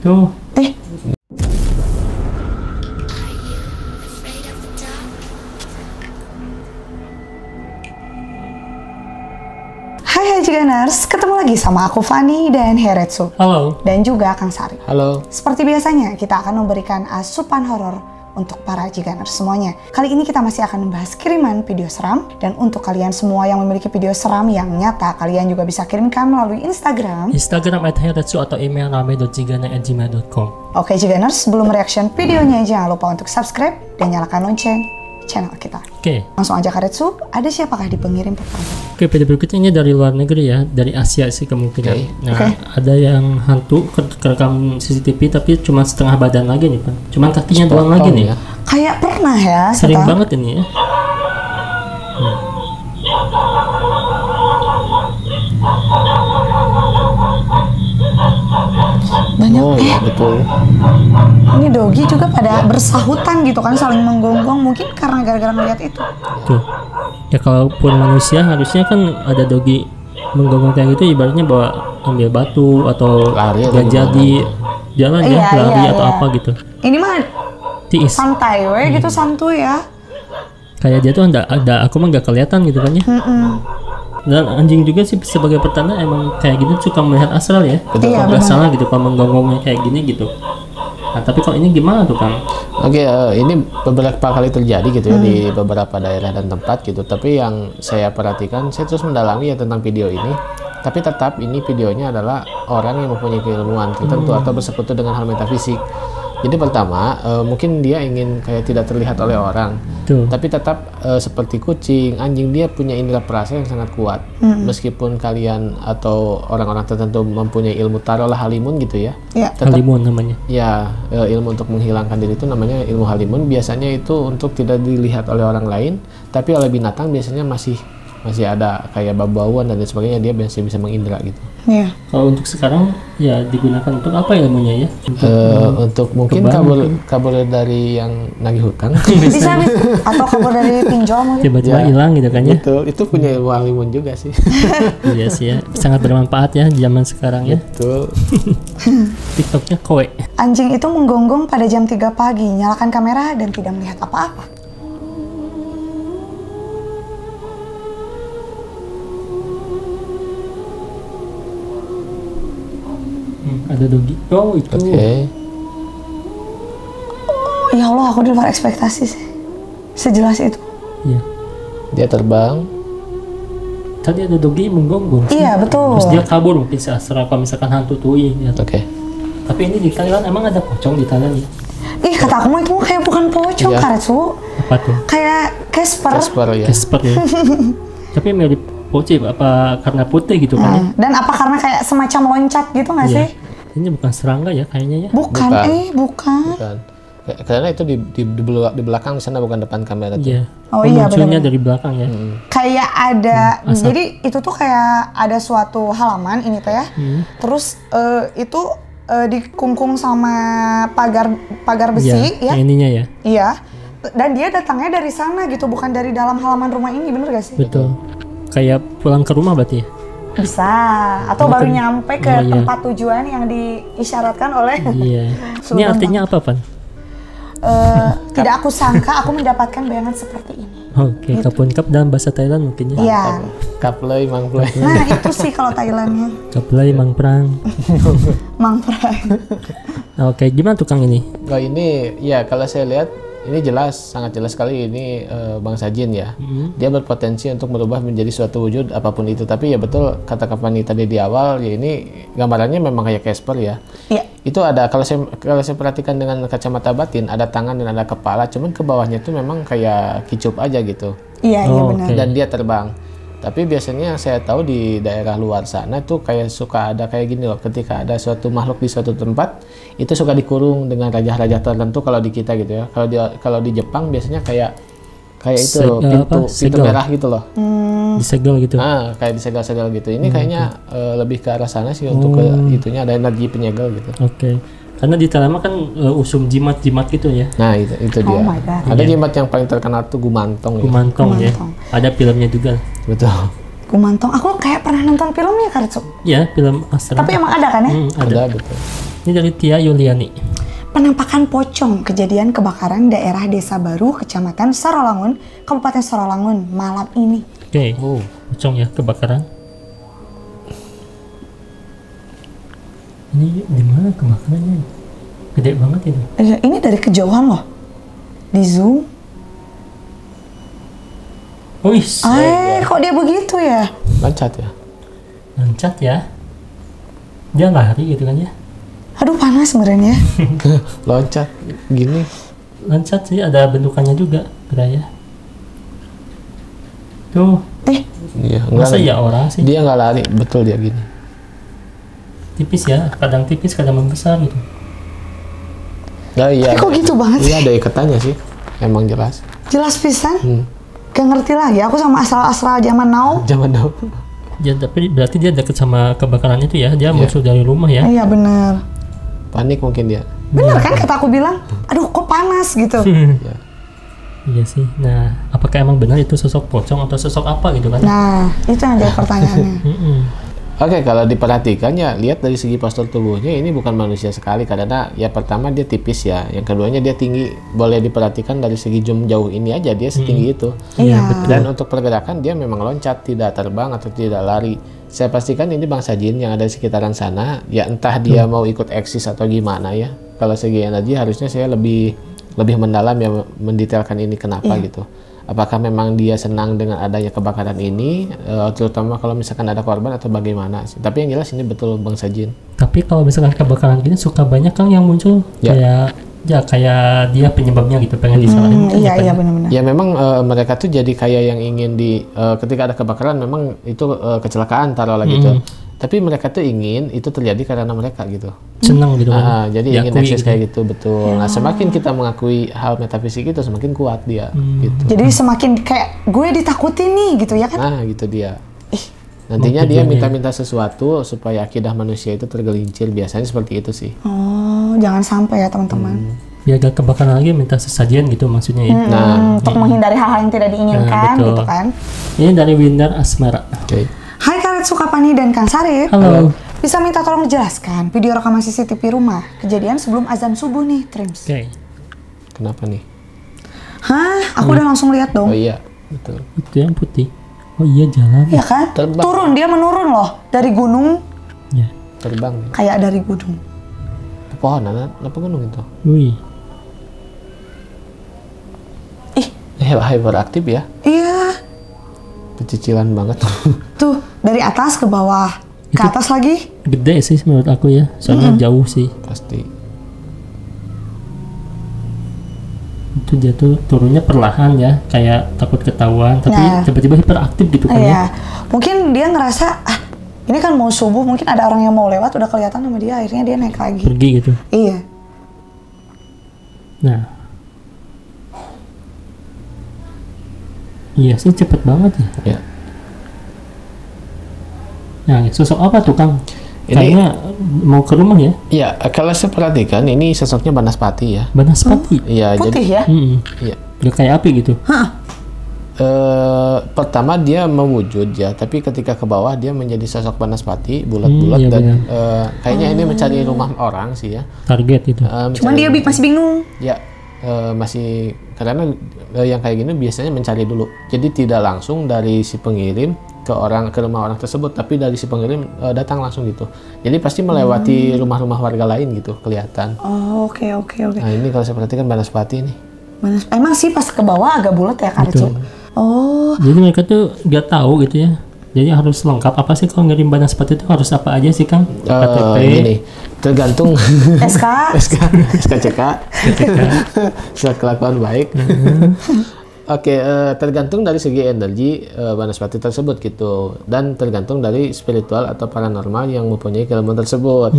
Tuh. Hai Jiganers, ketemu lagi sama aku Fani dan Heretsu. Halo. Dan juga Kang Sari. Halo. Seperti biasanya, kita akan memberikan asupan horor untuk para Jiganers semuanya. Kali ini kita masih akan membahas kiriman video seram. Dan untuk kalian semua yang memiliki video seram yang nyata, kalian juga bisa kirimkan melalui Instagram @heretsu atau email rame.jigana@gmail.com. Oke Jiganers, sebelum reaction videonya jangan lupa untuk subscribe dan nyalakan lonceng channel kita. Oke. Langsung aja Heretsu, ada siapakah di pengirim pertama? Oke, video berikutnya ini dari luar negeri ya, dari Asia sih kemungkinan. Nah, ada yang hantu kerekam CCTV tapi cuma setengah badan lagi nih, Pak. Cuma kakinya doang lagi nih. Ya. Kayak pernah ya. Sering kita banget ini ya. banyak Ya, betul. Ini dogi juga pada bersahutan gitu kan, saling menggonggong, mungkin karena gara-gara melihat itu. Tuh. Ya kalaupun manusia harusnya kan ada dogi menggonggong kayak gitu, ibaratnya bawa ambil batu atau Lari gak atau jadi jalan ya, Iya, lari iya, atau iya. apa gitu. Ini mah Tiis. santai gitu, santuy ya. Kayak dia tuh ada aku mah gak kelihatan gitu kan ya. Dan anjing juga sih sebagai pertanda emang kayak gitu suka melihat astral ya. Betul. Iya, Kalau nggak benar. salah gitu kalau menggonggongnya kayak gini gitu. Nah tapi kalau ini gimana tuh Kang? Oke, ini beberapa kali terjadi gitu ya di beberapa daerah dan tempat gitu. Tapi yang saya perhatikan, saya terus mendalami ya tentang video ini. Tapi tetap ini videonya adalah orang yang mempunyai keilmuan tertentu atau bersekutu dengan hal metafisik. Jadi pertama, mungkin dia ingin kayak tidak terlihat oleh orang. Tuh. Tapi tetap seperti kucing, anjing, dia punya indera perasa yang sangat kuat. Meskipun kalian atau orang-orang tertentu mempunyai ilmu taruhlah halimun gitu ya. Ya. Tetap Halimun namanya. ya ilmu untuk menghilangkan diri itu namanya ilmu halimun. Biasanya itu untuk tidak dilihat oleh orang lain, tapi oleh binatang biasanya masih ada kayak bau-bauan dan lain sebagainya, dia biasanya bisa mengindra gitu. Iya. Kalau untuk sekarang ya digunakan untuk apa ilmunya ya? Untuk mungkin kabur dari yang nagih hutang. Bisa atau kabur dari pinjol mungkin. Tiba-tiba hilang gitu kan ya? Betul, itu punya ilmu halimun juga sih. Iya sih ya, sangat bermanfaat ya zaman sekarang ya. Betul. TikToknya kowe. Anjing itu menggonggong pada jam 3 pagi, nyalakan kamera dan tidak melihat apa-apa. Ada dogi. Oh itu. Oke. Ya Allah, aku di luar ekspektasi sih. Sejelas itu. Iya. Dia terbang. Tadi ada dogi menggonggong. Iya, betul. Terus dia kabur mungkin seastra kalau misalkan hantu tuh ya. Oke. Tapi ini di Thailand emang ada pocong di Thailand ya? Ih, kata aku mah itu kayak bukan pocong, Iya. Karetsu. Apa tuh? Kayak Casper. Casper ya. Casper ya. Tapi mirip pocong apa karena putih gitu kan ya? Dan apa karena kayak semacam loncat gitu nggak Iya. sih? Ini bukan serangga ya kayaknya ya? Bukan, Bukan. bukan. Bukan. Karena itu di belakang di sana, bukan depan kamera tuh. Iya. Oh iya, munculnya benar-benar. dari belakang ya. Kayak ada, asap. jadi itu tuh kayak ada suatu halaman ini teh ya. Terus itu dikungkung sama pagar besi Iya, ya. yang ininya ya. Iya. Dan dia datangnya dari sana gitu, bukan dari dalam halaman rumah ini, bener gak sih? Betul. Kayak pulang ke rumah berarti ya? Bisa. Atau baru nyampe ke Oh, iya. tempat tujuan yang diisyaratkan oleh. Iya. Ini Sultan artinya apa, Pan? Tidak aku sangka aku mendapatkan bayangan seperti ini. Oke, kapun kap dalam bahasa Thailand mungkin ya. Iya. Kaplay, mangplay. Nah itu sih kalau Thailandnya. Kaplay mang perang. Mang Prai. Oke, gimana tukang ini? Oh ini ya, kalau saya lihat ini jelas, sangat jelas sekali ini bangsa jin ya. Dia berpotensi untuk merubah menjadi suatu wujud apapun itu. Tapi ya betul kata Kapani tadi di awal, ya ini gambarannya memang kayak Casper ya. Iya. Itu ada, kalau saya perhatikan dengan kacamata batin, ada tangan dan ada kepala, cuman ke bawahnya tuh memang kayak kicup aja gitu. Iya, Oh, benar. oke. Dan dia terbang. Tapi biasanya saya tahu di daerah luar sana tuh kayak suka ada kayak gini loh, ketika ada suatu makhluk di suatu tempat itu suka dikurung dengan raja-raja tertentu kalau di kita gitu ya. Kalau di Jepang biasanya kayak itu loh, pintu Segel. merah gitu loh. Disegel gitu. Kayak disegel-segel gitu. Ini kayaknya lebih ke arah sana sih untuk ke itunya ada energi penyegel gitu. Oke. Karena di Thailand kan usum jimat-jimat gitu ya. Nah, itu dia. Oh my God. Ada jimat yang paling terkenal tuh Gumantong ya. Gumantong ya. Gumantong. Ada filmnya juga. Betul. Gumantong. Aku kayak pernah nonton filmnya Karitsu. Ya, film astral. Tapi emang ada kan ya? ada. Ada betul. Ini dari Tia Yuliani. Penampakan pocong kejadian kebakaran daerah Desa Baru, Kecamatan Sarawangun, Kabupaten Sarawangun malam ini. Oke, pocong ya kebakaran. Ini di mana kebakarannya? Gede banget ini. Ini dari kejauhan loh. Di zoom. Wih, Kok dia begitu ya? Lancat ya. lancat ya. Dia lari gitu kan ya. Aduh panas sebenarnya. Loncat gini. Lancat sih, ada bentukannya juga, ya. Tuh, Iya, masa ya orang sih? Dia nggak lari, betul dia gini. Tipis ya, kadang tipis, kadang membesar gitu. Nah, iya. Kok gitu banget sih? Iya, ada ikatannya sih. Emang jelas. Jelas pisan. Gak ngerti lagi, aku sama asal-asal zaman now. Zaman dulu. Ya, tapi berarti dia deket sama kebakaran itu ya, dia muncul dari rumah ya. Iya bener. Panik mungkin dia. Bener kan kata aku bilang, aduh kok panas gitu. Ya. Iya sih. Nah, apakah emang benar itu sosok pocong atau sosok apa gitu kan? Nah, itu yang jadi pertanyaannya. Oke, kalau diperhatikan ya, lihat dari segi postur tubuhnya ini bukan manusia sekali, karena ya pertama dia tipis ya, yang keduanya dia tinggi. Boleh diperhatikan dari segi zoom jauh ini aja dia setinggi itu. Iya. Dan untuk pergerakan dia memang loncat, tidak terbang atau tidak lari. Saya pastikan ini bangsa jin yang ada di sekitaran sana, ya entah dia mau ikut eksis atau gimana ya. Kalau segi energi harusnya saya lebih mendalam ya, mendetailkan ini kenapa gitu. Apakah memang dia senang dengan adanya kebakaran ini, terutama kalau misalkan ada korban atau bagaimana sih. Tapi yang jelas ini betul bangsa jin. Tapi kalau misalkan kebakaran gini suka banyak kan yang muncul kayak dia penyebabnya gitu, pengen disalahin. Iya benar-benar. Ya memang mereka tuh jadi kayak yang ingin ketika ada kebakaran memang itu kecelakaan taruhlah gitu. Tapi mereka tuh ingin itu terjadi karena mereka gitu. Senang gitu kan. Jadi ingin akses kayak gitu, betul. Nah, semakin kita mengakui hal metafisik itu semakin kuat dia gitu. Jadi semakin kayak gue ditakutin nih gitu ya kan. Nah, gitu dia. Nantinya dia minta-minta sesuatu supaya akidah manusia itu tergelincir. Biasanya seperti itu sih. Oh, jangan sampai ya teman-teman. Biar gak kebakaran lagi minta sesajian gitu maksudnya ya. Untuk menghindari hal-hal yang tidak diinginkan gitu kan. Ini dari Windar Asmara. Oke. Hai Karet Sukapani dan Kang Sarip. Halo. Bisa minta tolong jelaskan video rekaman CCTV rumah kejadian sebelum azan subuh nih, Trims. Oke. Kenapa nih? Hah? Aku udah langsung lihat dong. Oh iya, betul. Itu yang putih. Oh iya, jalan. Iya kan? Terbang. Turun, dia menurun loh dari gunung. Ya. Terbang. Kayak dari gunung. Pepohonan apa gunung itu? Wih. Hyperaktif ya? Iya. Pecicilan banget. Tuh, dari atas ke bawah. Ke atas lagi. Gede sih menurut aku ya. Soalnya jauh sih. Pasti. Itu dia tuh turunnya perlahan ya, kayak takut ketahuan, tapi tiba-tiba hiperaktif gitu kan ya. Mungkin dia ngerasa ini kan mau subuh, mungkin ada orang yang mau lewat udah kelihatan sama dia, akhirnya dia naik lagi. Pergi gitu. Iya. Nah. Iya sih cepet banget ya. Ya. Nah, sosok apa tuh Kang? Ini kayaknya mau ke rumah ya? Iya, kalau saya perhatikan ini sosoknya Banaspati ya. Banaspati. Iya, Putih jadi ya? iya. Gak kayak api gitu. Pertama dia mewujud ya, tapi ketika ke bawah dia menjadi sosok Banaspati bulat-bulat iya, dan kayaknya ini mencari rumah orang sih ya. Target gitu. Cuman dia masih bingung. Ya, masih karena yang kayak gini biasanya mencari dulu. Jadi tidak langsung dari si pengirim ke rumah orang tersebut, tapi dari si pengirim datang langsung gitu. Jadi pasti melewati rumah-rumah warga lain gitu kelihatan. Oh, oke. Nah, ini kalau saya perhatikan Banaspati nih. Emang sih pas ke bawah agak bulat ya Karitsu. Oh. Jadi mereka tuh gak tahu gitu ya. Jadi harus lengkap. Apa sih kalau ngirim Banaspati itu harus apa aja sih Kang? KTP. Ini tergantung SKCK. Surat kelakuan baik. Oke, tergantung dari segi energi Banaspati tersebut gitu, dan tergantung dari spiritual atau paranormal yang mempunyai keilmuan tersebut.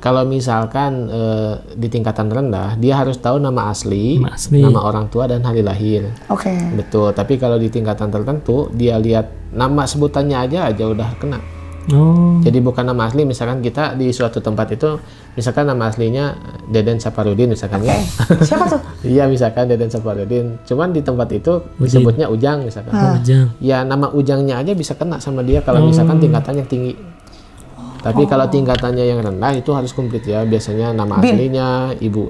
Kalau misalkan di tingkatan rendah, dia harus tahu nama asli, nama orang tua dan hari lahir. Oke. Betul. Tapi kalau di tingkatan tertentu, dia lihat nama sebutannya aja udah kena. Oh. Jadi bukan nama asli, misalkan kita di suatu tempat itu, misalkan nama aslinya Deden Saparudin misalkan ya. Siapa tuh? Iya, misalkan Deden Saparudin. Cuman di tempat itu disebutnya Ujang misalkan. Ujang. Ya nama Ujangnya aja bisa kena sama dia kalau misalkan tingkatannya tinggi. Tapi kalau tingkatannya yang rendah itu harus komplit ya. Biasanya nama Bin. aslinya, ibu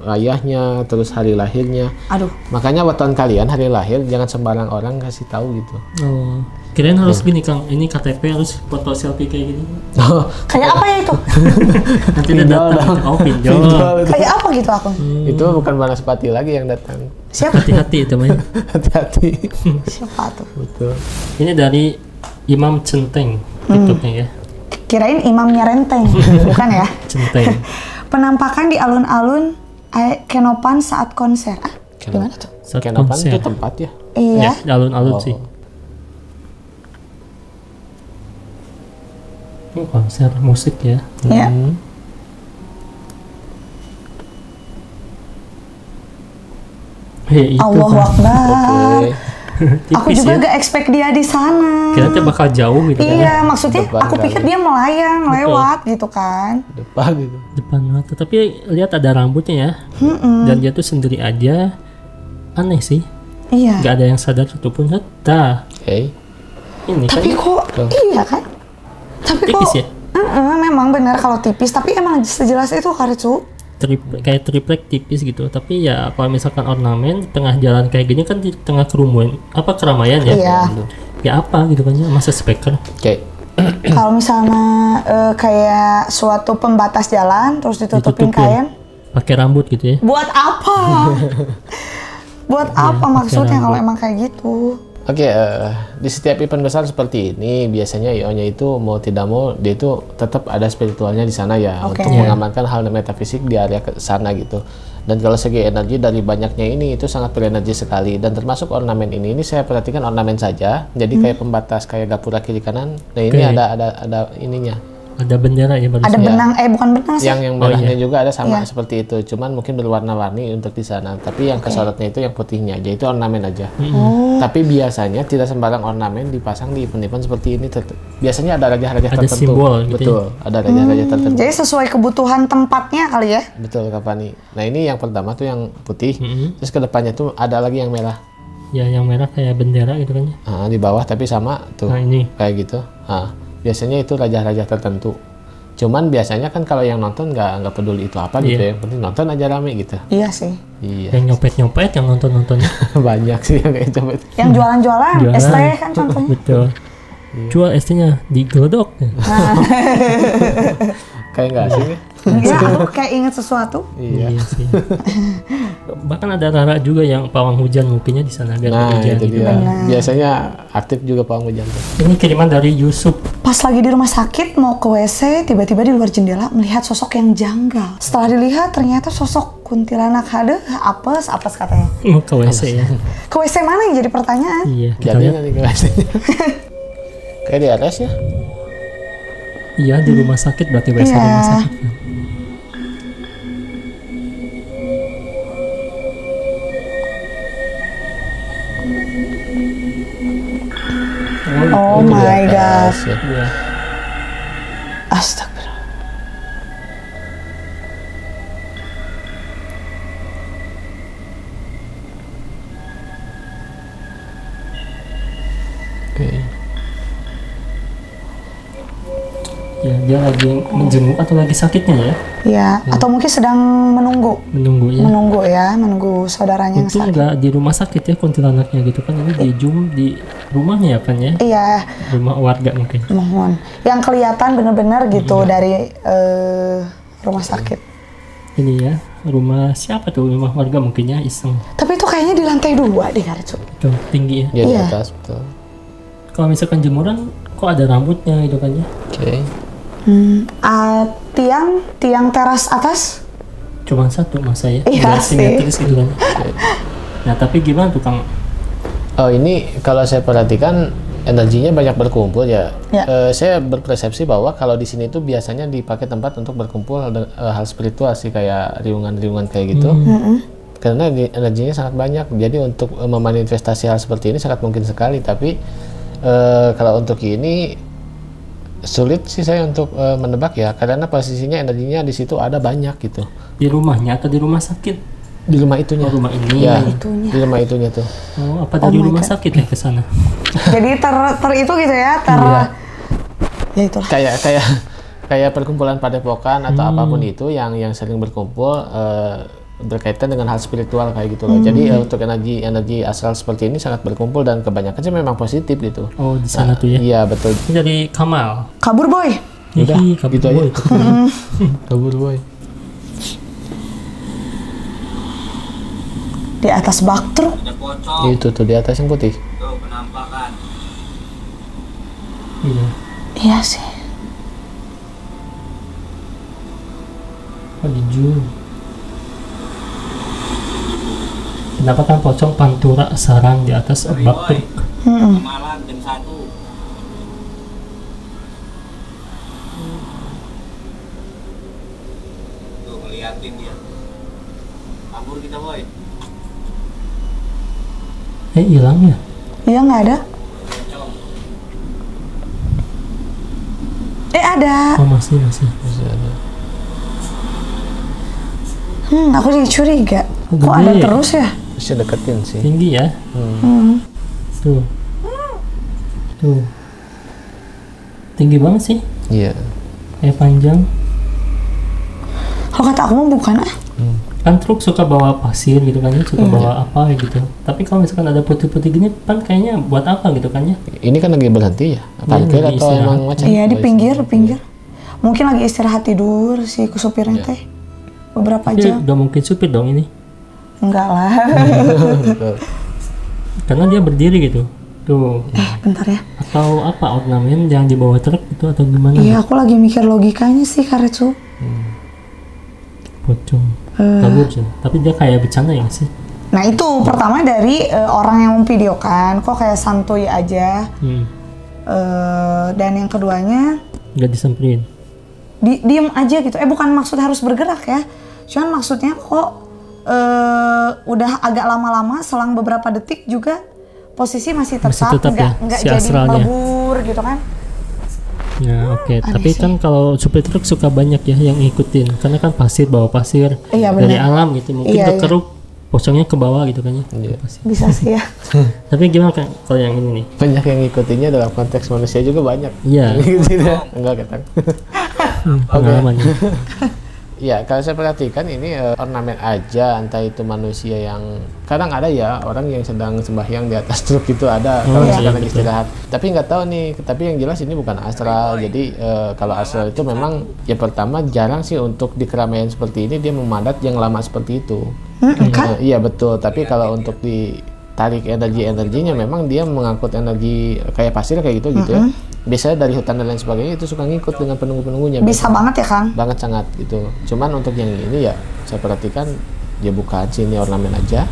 ayahnya, terus hari lahirnya. Aduh. Makanya weton kalian hari lahir jangan sembarang orang kasih tahu gitu. Oh, kirain harus gini Kang, ini KTP harus foto selfie kayak gini. Kayak apa ya itu? Nanti dia Pinjol datang, dong. oh pinjol. Pinjol itu. Kayak apa gitu akun? Itu bukan Banaspati lagi yang datang. Siapa? Hati-hati itu Maya. Hati-hati. Siapa tuh? Betul. Ini dari Imam Centeng, YouTube-nya ya. Kirain imamnya Renteng, bukan ya? Centeng. Penampakan di alun-alun Kenopan saat konser. Ah, gimana tuh? Saat Kenopan konser. itu tempat ya. Iya. Ya, di alun-alun sih. Ini konser musik ya. Iya. Hei, itu Allahu Kang. Akbar. Oke. Aku Tipis juga ya. gak expect dia di sana. Kira-kira bakal jauh gitu kan ya. Iya, maksudnya Depan aku pikir kali. dia melayang lewat gitu kan. Depan gitu. Depan mata. Tapi lihat ada rambutnya ya. Dan dia tuh sendiri aja. Aneh sih. Iya. Gak ada yang sadar satupun. Dah. Oke. Ini Tapi kan kok Tuh. iya kan? Tapi tipis kok ya. memang benar kalau tipis, tapi emang sejelas itu Karicu. Kayak triplek tipis gitu. Tapi ya kalau misalkan ornamen di tengah jalan kayak gini kan di tengah kerumunan keramaian ya. Iya. Ya apa gitu kan ya, masa speaker. Oke. Kalau misalnya kayak suatu pembatas jalan terus ditutupin Ditutupin. kain, Pakai rambut gitu ya. buat apa? Buat apa pakai maksudnya kalau rambut. emang kayak gitu? Oke, di setiap event besar seperti ini biasanya IO-nya itu mau tidak mau dia itu tetap ada spiritualnya di sana ya Oke. untuk mengamankan hal metafisik di area ke sana gitu. Dan kalau segi energi dari banyaknya ini itu sangat berenergi sekali dan termasuk ornamen ini saya perhatikan ornamen saja. Jadi kayak pembatas kayak gapura kiri kanan. Nah ini Oke. ada ininya. Ada bendera ya baru. Ada benang, bukan benang sih. Yang merahnya iya. juga ada sama Iya. seperti itu. Cuman mungkin berwarna-warni untuk di sana. Tapi yang kesorotnya itu yang putihnya aja itu ornamen aja. Oh, Tapi biasanya tidak sembarang ornamen dipasang di event-event seperti ini. Biasanya ada raja-raja Ada tertentu. simbol gitu ya. Betul, ada raja-raja tertentu. jadi sesuai kebutuhan tempatnya kali ya? Betul, Kapani. Nah ini yang pertama tuh yang putih. Mm-mm. Terus kedepannya tuh ada lagi yang merah. Ya yang merah kayak bendera gitu kan ya. Di bawah tapi sama tuh. Nah ini. Kayak gitu. Biasanya itu raja-raja tertentu. Cuman biasanya kan kalau yang nonton nggak peduli itu apa gitu Iya. ya. Yang penting nonton aja rame gitu. Iya sih. Iya. Yang nyopet-nyopet, yang nonton-nontonnya. Banyak sih yang kayak coba. Yang jualan-jualan, Jualan. ST kan contohnya. Betul. Jual ST-nya di Glodok. Kayak nggak asing ya? Ya, aku kayak inget sesuatu. Iya. sih. Bahkan ada Rara juga yang pawang hujan mungkinnya di sana biar Nah hujan itu gitu. dia. Biasanya aktif juga pawang hujan tuh. Ini kiriman dari Yusuf. Pas lagi di rumah sakit mau ke WC, tiba-tiba di luar jendela melihat sosok yang janggal. Setelah dilihat ternyata sosok kuntilanak hadeh, apes katanya. Mau ke WC ya. Ke WC mana yang jadi pertanyaan? Iya, kita Jadi lihat. nanti kelasnya. Kayak di RS ya? Iya di rumah sakit berarti WC Iya. rumah sakit. kan. Oh Itu di my god. atas ya. Iya. Astagfirullah. Oke. Ya, dia lagi menjenguk atau lagi sakitnya ya? Ya, atau mungkin sedang menunggu. Menunggu ya. Menunggu saudaranya yang Itu sakit. nggak di rumah sakit ya kuntilanaknya gitu kan, ini di di rumahnya ya kan ya, Iya, rumah warga mungkin. mohon. Yang kelihatan bener-bener gitu dari rumah sakit. Ini ya rumah siapa tuh, rumah warga mungkin ya, iseng. Tapi itu kayaknya di lantai 2 deh, Karicu. Tuh, tinggi ya. Dia di Iya. atas betul. Kalau misalkan jemuran kok ada rambutnya gitu kan ya. Oke. Tiang teras atas. Cuma satu masa ya, Iya nggak sih. simetris gitu kan. Nah tapi gimana tuh Kang? Oh ini kalau saya perhatikan energinya banyak berkumpul ya. Ya. Saya berpersepsi bahwa kalau di sini tuh biasanya dipakai tempat untuk berkumpul hal spiritual sih, kayak riungan-riungan kayak gitu. Karena energinya sangat banyak. Jadi untuk memanifestasi hal seperti ini sangat mungkin sekali. Tapi kalau untuk ini sulit sih saya untuk menebak ya, karena posisinya energinya di situ ada banyak gitu. Di rumahnya atau di rumah sakit? Di rumah itunya. Oh, rumah ini. Ya, Itunya. di rumah itunya tuh. Oh, apa dari my rumah God. sakit ya ke sana? Jadi ter itu gitu ya, Iya. Ya itulah. Kayak perkumpulan padepokan atau apapun itu yang sering berkumpul berkaitan dengan hal spiritual kayak gitu loh. Jadi untuk energi astral seperti ini sangat berkumpul dan kebanyakan sih memang positif gitu. Oh, di sana tuh ya. Iya, betul. Ini dari Kamal. Kabur boy. Udah, kabur gitu boy. aja. Kabur boy. Di atas bak truk. Itu tuh di atas yang putih. Tuh penampakan. Iya. Iya sih. Oh, di Jun. Penampakan pocong Pantura sarang di atas bak truk. Malam jam 1. Tuh ngeliatin dia. Kabur kita boy. Hilang ya? Iya nggak ada. Ada. Oh, masih. Aku jadi curiga. Oh, Kok gede. ada terus ya? Bisa deketin sih. Tinggi ya? Tuh. Tinggi banget sih. Iya. Kayak panjang. Kalau kata aku mah bukan ah. Kan truk suka bawa pasir gitu kan ya, suka bawa apa gitu. Tapi kalau misalkan ada putih-putih gini kan kayaknya buat apa gitu kan ya? Ini kan lagi berhenti ya? Parkir lagi atau istirahat. emang macam? Iya di pinggir. Mungkin lagi istirahat tidur si supirnya teh. Beberapa Tapi jam. udah mungkin supir dong ini. Enggak lah. Karena dia berdiri gitu. Tuh. Bentar ya. Atau apa ornamen yang di bawah truk itu atau gimana? Iya aku lagi mikir logikanya sih Karetsu. Pocong. Kabur sih. Tapi dia kayak bercanda ya sih? Nah itu pertama dari orang yang memvideokan kok kayak santuy aja. Dan yang keduanya Nggak disamperin. diem aja gitu. Bukan maksud harus bergerak ya. Cuman maksudnya kok udah agak lama-lama selang beberapa detik juga posisi masih tetap ya, nggak si jadi astralnya. melebur gitu kan. Ya oke. Aneh Tapi sih. kan kalau supir truk suka banyak ya yang ngikutin. Karena kan pasir bawa pasir Iya, dari benar. alam gitu. Mungkin Iya, kekeruk pocongnya ke bawah gitu kan ya. Iya. Pasir. Bisa sih ya. Tapi gimana kan kalau yang ini nih? Banyak yang ngikutinnya dalam konteks manusia juga banyak. Iya. Ngikutin ya? Enggak ketang. Pengalamannya. Ya, kalau saya perhatikan ini ornamen aja, entah itu manusia yang kadang ada ya orang yang sedang sembahyang di atas truk itu ada kalau iya, misalkan lagi betul. istirahat. Tapi nggak tahu nih, tapi yang jelas ini bukan astral. Jadi kalau astral itu memang ya pertama jarang sih untuk di keramaian seperti ini dia memadat yang lama seperti itu. Kan? Iya betul, tapi kalau untuk ditarik energinya memang dia mengangkut energi kayak pasir kayak gitu ya. Biasanya dari hutan dan lain sebagainya itu suka ngikut dengan penunggu-penunggunya. Bisa banget ya Kang. Banget sangat gitu. Cuman untuk yang ini ya saya perhatikan dia bukan sih, ini ornamen aja.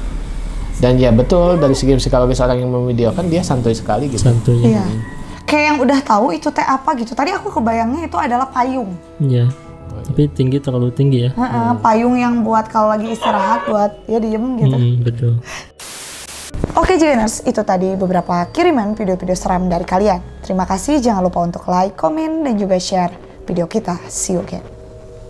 Dan ya betul dari segi psikologis orang yang memvideokan dia santuy sekali gitu. Santuy. Iya. Kayak yang udah tahu itu teh apa gitu. Tadi aku kebayangnya itu adalah payung. Iya. Tapi tinggi, terlalu tinggi ya. Payung yang buat kalau lagi istirahat buat ya diem gitu. Betul. Oke Jigeners, itu tadi beberapa kiriman video-video seram dari kalian. Terima kasih, jangan lupa untuk like, komen, dan juga share video kita. See you again.